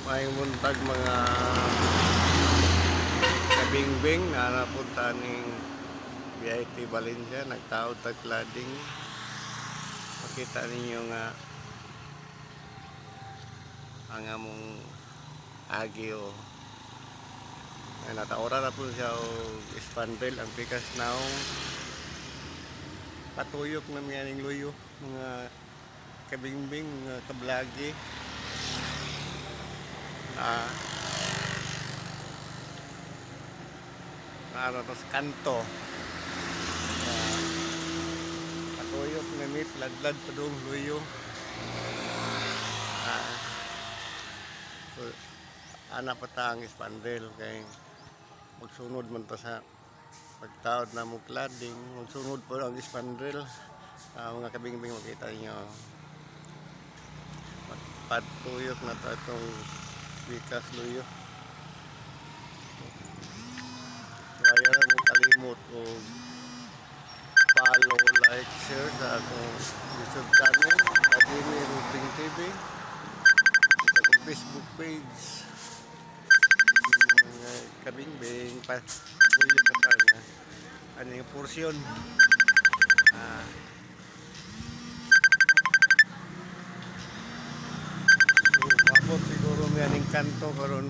May muntag mga kabingbing na napunta ning BIT Valencia, nagtaod taglading. Makita ninyo nga ang among agyo. Ay nataora na po siya og spandrel ang pikas naong patuyok na mga ning luyo, mga kabingbing, mga kablagi. Naratos kanto. Patuyok na mit, ladlad pa doong luyo. So, anak pa ta ang spandrel kay magsunod man ta sa pagtaod na mong klading, magsunod po ang spandrel. Mga kabingbing makita niyo patuyok na to itong bikas luyo. Kaya na mo kalimot o follow, like, share sa akong YouTube channel, Adini Roofing TV, sa akong Facebook page. Kabingbing pa luyo ka pa na ano yung porsyon. Mabot siguro may aning kanto karon